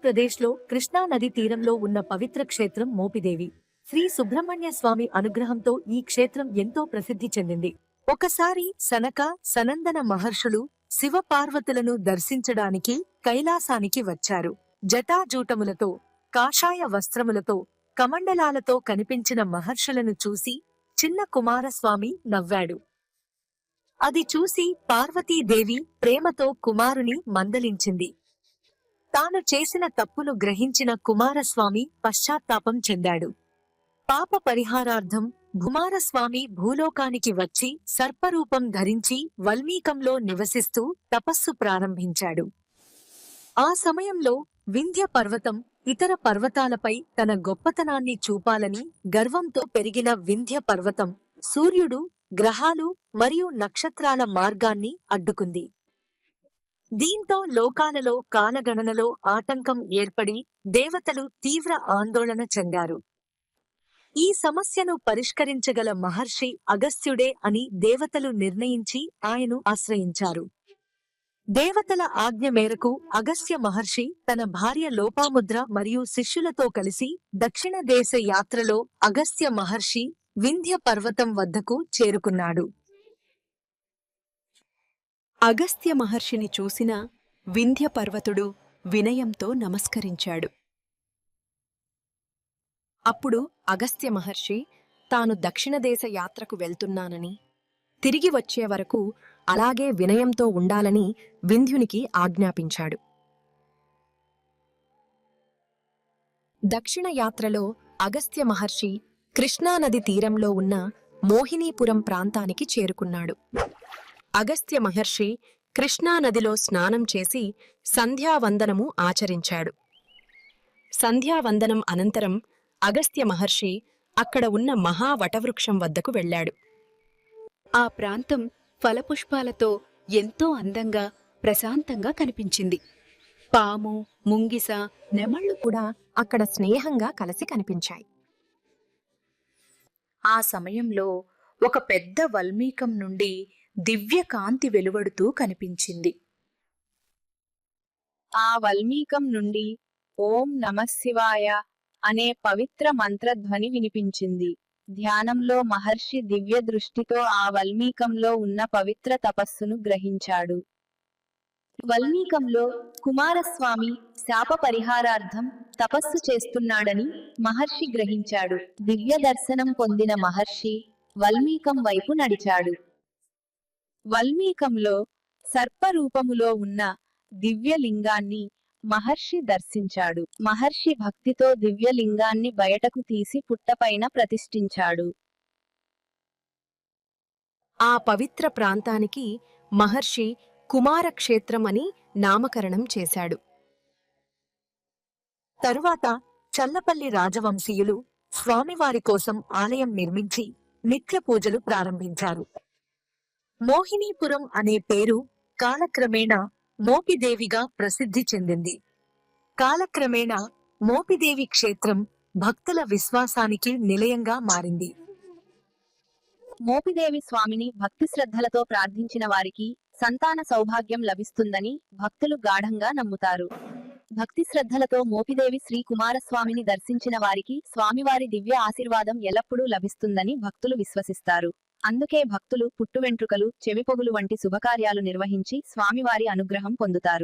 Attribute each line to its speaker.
Speaker 1: ఆంధ్రప్రదేశ్లో కృష్ణా నది తీరంలో ఉన్న పవిత్ర క్షేత్రం మోపిదేవి శ్రీ సుబ్రహ్మణ్య స్వామి అనుగ్రహంతో ఈ క్షేత్రం ఎంతో ప్రసిద్ధి చెందింది. ఒకసారి సనక సనందన మహర్షులు శివపార్వతులను దర్శించడానికి కైలాసానికి వచ్చారు. జటాజూటములతో కాషాయ వస్త్రములతో కమండలాలతో కనిపించిన మహర్షులను చూసి చిన్న కుమారస్వామి నవ్వాడు. అది చూసి పార్వతీదేవి ప్రేమతో కుమారుని మందలించింది. తాను చేసిన తప్పును గ్రహించిన కుమారస్వామి పశ్చాత్తాపం చెందాడు. పాప పరిహారార్థం కుమారస్వామి భూలోకానికి వచ్చి సర్పరూపం ధరించి వల్మీకంలో నివసిస్తూ తపస్సు ప్రారంభించాడు. ఆ సమయంలో వింధ్య పర్వతం ఇతర పర్వతాలపై తన గొప్పతనాన్ని చూపాలని గర్వంతో పెరిగిన వింధ్య పర్వతం సూర్యుడు, గ్రహాలు మరియు నక్షత్రాల మార్గాన్ని అడ్డుకుంది. దీంతో లోకాలలో కాలగణనలో ఆటంకం ఏర్పడి దేవతలు తీవ్ర ఆందోళన చెందారు. ఈ సమస్యను పరిష్కరించగల మహర్షి అగస్త్యుడే అని దేవతలు నిర్ణయించి ఆయన్ను ఆశ్రయించారు. దేవతల ఆజ్ఞ మేరకు అగస్త్య మహర్షి తన భార్య లోపాముద్ర మరియు శిష్యులతో కలిసి దక్షిణ దేశ యాత్రలో అగస్త్య మహర్షి వింధ్య పర్వతం వద్దకు చేరుకున్నాడు.
Speaker 2: అగస్త్య మహర్షిని చూసిన వింధ్య పర్వతుడు వినయంతో నమస్కరించాడు. అప్పుడు అగస్త్య మహర్షి తాను దక్షిణదేశ యాత్రకు వెళ్తున్నానని, తిరిగి వచ్చే వరకు అలాగే వినయంతో ఉండాలని వింధ్యునికి ఆజ్ఞాపించాడు. దక్షిణ యాత్రలో అగస్త్య మహర్షి కృష్ణానది తీరంలో ఉన్న మోహినీపురం ప్రాంతానికి చేరుకున్నాడు. అగస్త్య మహర్షి కృష్ణానదిలో స్నానం చేసి సంధ్యావందనము ఆచరించాడు. సంధ్యావందనం అనంతరం అగస్త్య మహర్షి అక్కడ ఉన్న మహావటవృక్షం వద్దకు వెళ్ళాడు.
Speaker 3: ఆ ప్రాంతం ఫలపుష్పాలతో ఎంతో అందంగా, ప్రశాంతంగా కనిపించింది. పాము, ముంగిస, నెమళ్లు
Speaker 2: కూడా అక్కడ స్నేహంగా కలిసి కనిపించాయి.
Speaker 3: ఆ సమయంలో ఒక పెద్ద వల్మీకం నుండి దివ్య కాంతి వెలువడుతూ కనిపించింది. ఆ వల్మీకం నుండి ఓం నమఃశివాయ అనే పవిత్ర మంత్రధ్వని వినిపించింది. ధ్యానంలో మహర్షి దివ్య దృష్టితో ఆ వల్మీకంలో ఉన్న పవిత్ర తపస్సును గ్రహించాడు. వల్మీకంలో కుమారస్వామి శాప పరిహారార్థం తపస్సు చేస్తున్నాడని మహర్షి గ్రహించాడు. దివ్య దర్శనం పొందిన మహర్షి వల్మీకం వైపు నడిచాడు. వల్మీకంలో సర్పరూపములో ఉన్న దివ్యలింగాన్ని మహర్షి దర్శించాడు. మహర్షి భక్తితో దివ్యలింగాన్ని బయటకు తీసి పుట్టపైన ప్రతిష్ఠించాడు.
Speaker 2: ఆ పవిత్ర ప్రాంతానికి మహర్షి కుమారక్షేత్రం అని నామకరణం చేశాడు.
Speaker 1: తరువాత చల్లపల్లి రాజవంశీయులు స్వామివారి కోసం ఆలయం నిర్మించి నిత్య పూజలు ప్రారంభించారు. మోహినీపురం అనే పేరు కాలక్రమేణా మోపిదేవిగా ప్రసిద్ధి చెందింది. కాలక్రమేణా మోపిదేవి క్షేత్రం భక్తుల విశ్వాసానికి నిలయంగా మారింది.
Speaker 3: మోపిదేవి స్వామిని భక్తి శ్రద్ధలతో ప్రార్థించిన వారికి సంతాన సౌభాగ్యం లభిస్తుందని భక్తులు గాఢంగా నమ్ముతారు. భక్తి శ్రద్ధలతో మోపిదేవి శ్రీ కుమారస్వామిని దర్శించిన వారికి స్వామివారి దివ్య ఆశీర్వాదం ఎల్లప్పుడూ లభిస్తుందని భక్తులు విశ్వసిస్తారు. అందుకే భక్తులు పుట్టువెంట్రుకలు, చెవిపొగులు వంటి శుభకార్యాలు నిర్వహించి స్వామివారి అనుగ్రహం పొందుతారు.